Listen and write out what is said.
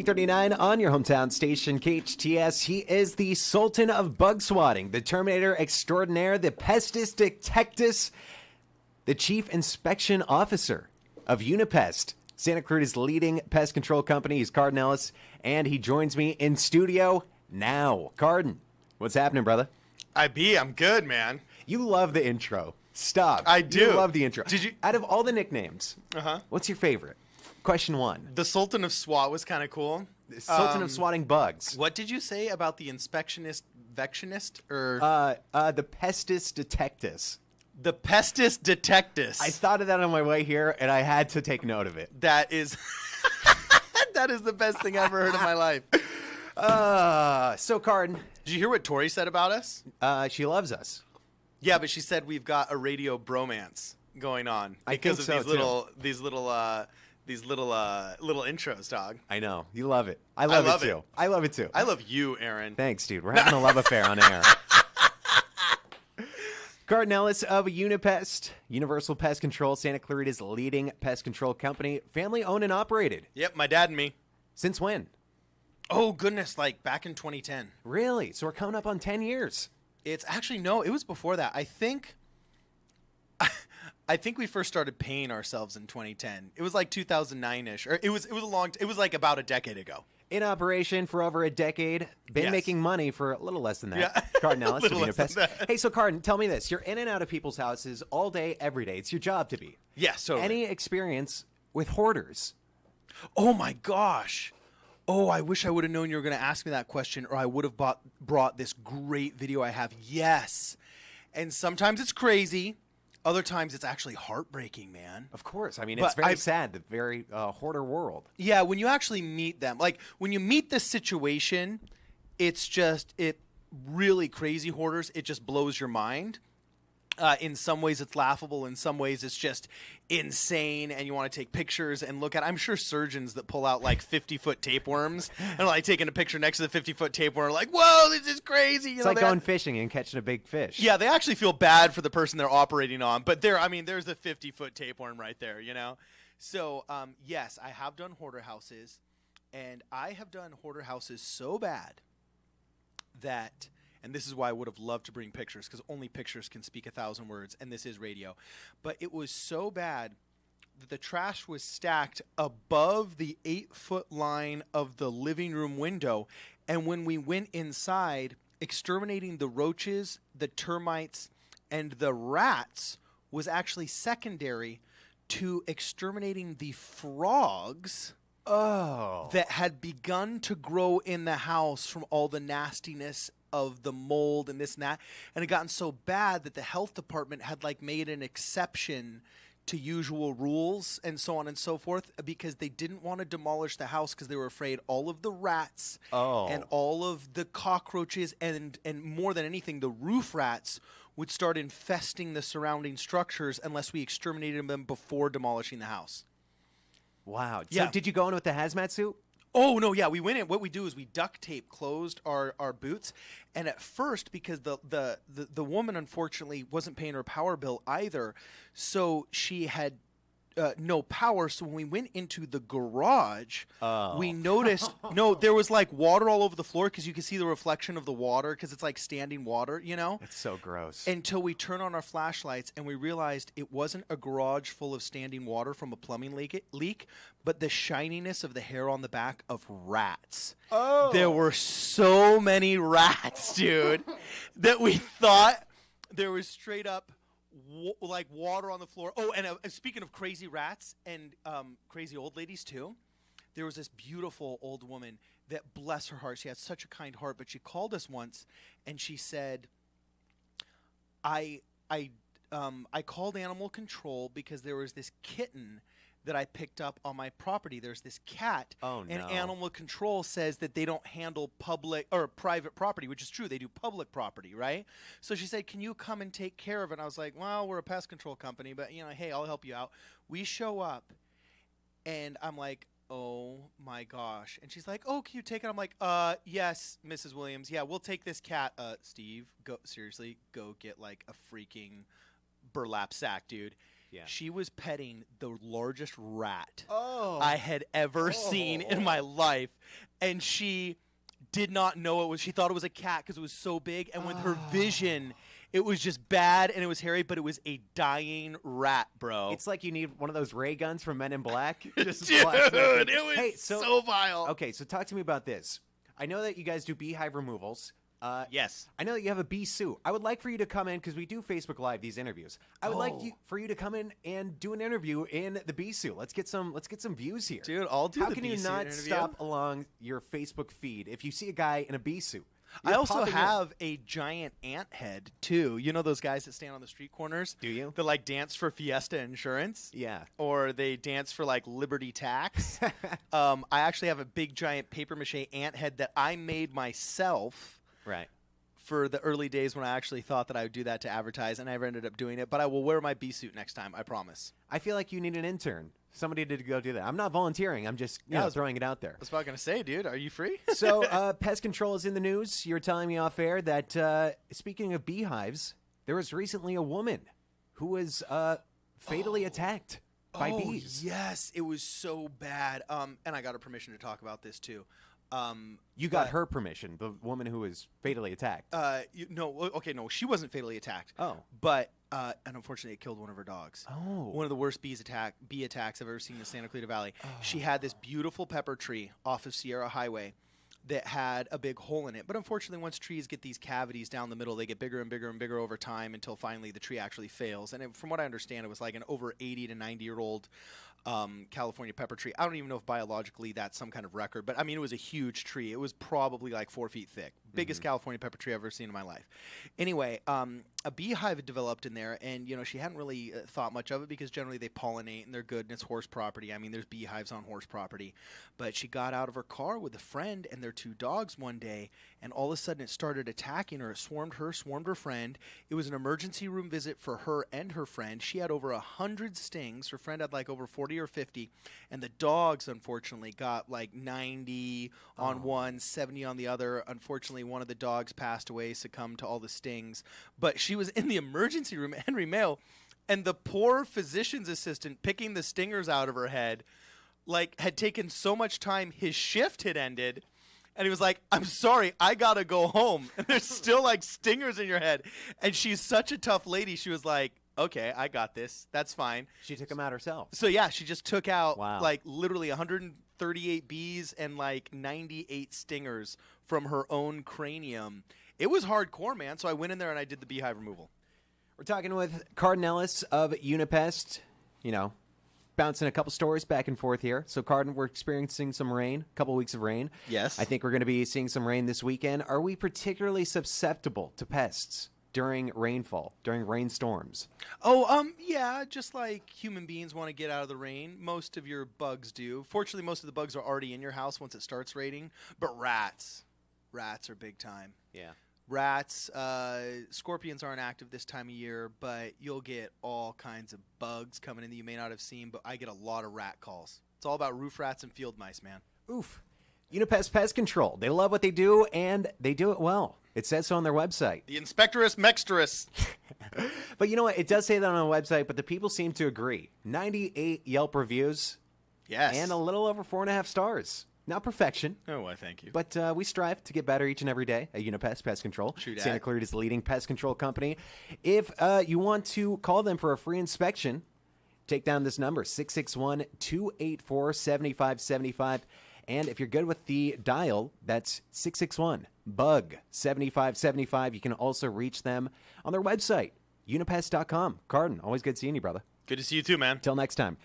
39 on your hometown station, KHTS. He is the Sultan of Bug Swatting, the Terminator Extraordinaire, the Pestis Detectus, the Chief Inspection Officer of Unipest, Santa Clarita's leading pest control company. He's Cardon Ellis, and he joins me in studio now. Cardon, what's happening, brother? I'm good, man. You love the intro. Stop. I do. You love the intro. Did you? Out of all the nicknames, what's your favorite? Question one. The Sultan of SWAT was kind of cool. Sultan of Swatting Bugs. What did you say about the inspectionist, vectionist, or the Pestis Detectus. the Pestis Detectus? I thought of that on my way here, and I had to take note of it. That is, that is the best thing I ever heard in my life. So, Cardon. Did you hear what Tori said about us? She loves us. Yeah, but she said we've got a radio bromance going on because of these little intros, dog. I know. You love it. I love it too. I love it too. I love you, Aaron. Thanks, dude. We're having a love affair on air. Cardon Ellis of Unipest, Universal Pest Control, Santa Clarita's leading pest control company, family owned and operated. Yep, my dad and me. Since when? Oh, goodness, like back in 2010. Really? So we're coming up on 10 years. It's actually, no, it was before that. I think we first started paying ourselves in 2010. It was like 2009-ish. Or it was like about a decade ago. In operation for over a decade, been making money for a little less than that. Yeah. Cardon Ellis of Little less than Unipest. that. Hey, so Cardon, tell me this. You're in and out of people's houses all day, every day. It's your job to be. Yes, totally. Any experience with hoarders? Oh, my gosh. Oh, I wish I would have known you were going to ask me that question, or I would have brought this great video I have. Yes. And sometimes it's crazy. Other times it's actually heartbreaking, man. Of course. I mean, it's very sad, the very hoarder world. Yeah, when you actually meet them. Like, when you meet this situation, it's just, it really crazy hoarders. It just blows your mind. In some ways it's laughable. In some ways it's just insane, and you want to take pictures and look at. I'm sure surgeons that pull out like 50-foot tapeworms and like taking a picture next to the 50-foot tapeworm are like, whoa, this is crazy. It's like going fishing and catching a big fish. Yeah, they actually feel bad for the person they're operating on, but there's the 50-foot tapeworm right there, you know? So, yes, I have done hoarder houses, and I have done hoarder houses so bad that... And this is why I would have loved to bring pictures, because only pictures can speak 1,000 words, and this is radio. But it was so bad that the trash was stacked above the 8-foot line of the living room window. And when we went inside, exterminating the roaches, the termites, and the rats was actually secondary to exterminating the frogs that had begun to grow in the house from all the nastiness of the mold and this and that. And it gotten so bad that the health department had like made an exception to usual rules and so on and so forth, because they didn't want to demolish the house because they were afraid all of the rats and all of the cockroaches and more than anything, the roof rats would start infesting the surrounding structures unless we exterminated them before demolishing the house. Wow. Yeah. So did you go in with the hazmat suit? Oh, no, yeah, we went in. What we do is we duct tape closed our boots. And at first, because the woman, unfortunately, wasn't paying her power bill either, so she had no power. So when we went into the garage, we noticed, there was like water all over the floor because you can see the reflection of the water because it's like standing water, you know? It's so gross. Until we turned on our flashlights and we realized it wasn't a garage full of standing water from a plumbing leak, but the shininess of the hair on the back of rats. Oh. There were so many rats, dude, that we thought there was straight up like water on the floor. Oh, and speaking of crazy rats and crazy old ladies too, there was this beautiful old woman that, bless her heart, she had such a kind heart, but she called us once and she said, I called animal control because there was this kitten that I picked up on my property. There's this cat, and animal control says that they don't handle public or private property, which is true. They do public property, right? So she said, can you come and take care of it? And I was like, well, we're a pest control company, but, hey, I'll help you out. We show up, and I'm like, oh, my gosh. And she's like, oh, can you take it? I'm like, yes, Mrs. Williams. Yeah, we'll take this cat. Steve, go get, like, a freaking burlap sack, dude. Yeah. She was petting the largest rat Oh. I had ever seen in my life, and she did not know it was. She thought it was a cat because it was so big, and with her vision, it was just bad and it was hairy, but it was a dying rat, bro. It's like you need one of those ray guns from Men in Black. Just Dude, blast that thing. it was Hey, so vile. Okay, so talk to me about this. I know that you guys do beehive removals. Yes. I know that you have a bee suit. I would like for you to come in because we do Facebook Live these interviews. I would like for you to come in and do an interview in the bee suit. Let's get some views here, Dude, I'll do How the can bee you suit not interview. stop along your Facebook feed if you see a guy in a bee suit? I You're also popping in. have a giant ant head too. You know those guys that stand on the street corners? Do you? That like dance for Fiesta Insurance? Yeah. Or they dance for like Liberty Tax. I actually have a big giant paper mache ant head that I made myself. Right. For the early days when I actually thought that I would do that to advertise, and I never ended up doing it. But I will wear my bee suit next time, I promise. I feel like you need an intern. Somebody to go do that. I'm not volunteering. I'm just you know, throwing it out there. I was about going to say, dude, are you free? So pest control is in the news. You were telling me off air that speaking of beehives, there was recently a woman who was fatally attacked by bees. Yes, it was so bad. And I got her permission to talk about this too. You got her permission, the woman who was fatally attacked. No, she wasn't fatally attacked. Oh. But and unfortunately, it killed one of her dogs. Oh. One of the worst bee attacks I've ever seen in the Santa Clarita Valley. Oh. She had this beautiful pepper tree off of Sierra Highway that had a big hole in it. But unfortunately, once trees get these cavities down the middle, they get bigger and bigger and bigger over time until finally the tree actually fails. And from what I understand, it was like an over 80 to 90-year-old California pepper tree. I don't even know if biologically that's some kind of record, but I mean, it was a huge tree. It was probably like 4 feet thick. Biggest California pepper tree I've ever seen in my life. Anyway, a beehive had developed in there, and you know she hadn't really thought much of it because generally they pollinate and they're good and it's horse property. I mean, there's beehives on horse property. But she got out of her car with a friend and their 2 dogs one day, and all of a sudden it started attacking her. It swarmed her friend. It was an emergency room visit for her and her friend. She had over 100 stings. Her friend had like over 40 or 50, and the dogs unfortunately got like 90 on one, 70 on the other. Unfortunately, one of the dogs passed away, succumbed to all the stings. But she was in the emergency room at Henry Mayo, and the poor physician's assistant picking the stingers out of her head like had taken so much time. His shift had ended, and he was like, "I'm sorry, I gotta go home." And there's still like stingers in your head. And she's such a tough lady. She was like, "Okay, I got this. That's fine." She took them out herself. So yeah, she just took out Wow. like literally 138 bees and like 98 stingers from her own cranium. It was hardcore, man. So I went in there and I did the beehive removal. We're talking with Cardon Ellis of Unipest. You know, bouncing a couple stories back and forth here. So, Cardon, we're experiencing some rain, a couple weeks of rain. Yes. I think we're going to be seeing some rain this weekend. Are we particularly susceptible to pests during rainfall, during rainstorms? Yeah, just like human beings want to get out of the rain, most of your bugs do. Fortunately, most of the bugs are already in your house once it starts raining. But rats are big time. Yeah. Rats, scorpions aren't active this time of year, but you'll get all kinds of bugs coming in that you may not have seen, but I get a lot of rat calls. It's all about roof rats and field mice, man. Oof. Unipest Pest Control. They love what they do, and they do it well. It says so on their website. The Inspectorus Mextorus. But you know what? It does say that on the website, but the people seem to agree. 98 Yelp reviews. Yes. And a little over 4.5 stars. Not perfection. Oh, why, thank you. But we strive to get better each and every day at Unipest Pest Control. True dat. Santa Clarita's leading pest control company. If you want to call them for a free inspection, take down this number, 661-284-7575. And if you're good with the dial, that's 661-BUG-7575. You can also reach them on their website, unipest.com. Cardon, always good seeing you, brother. Good to see you too, man. Till next time.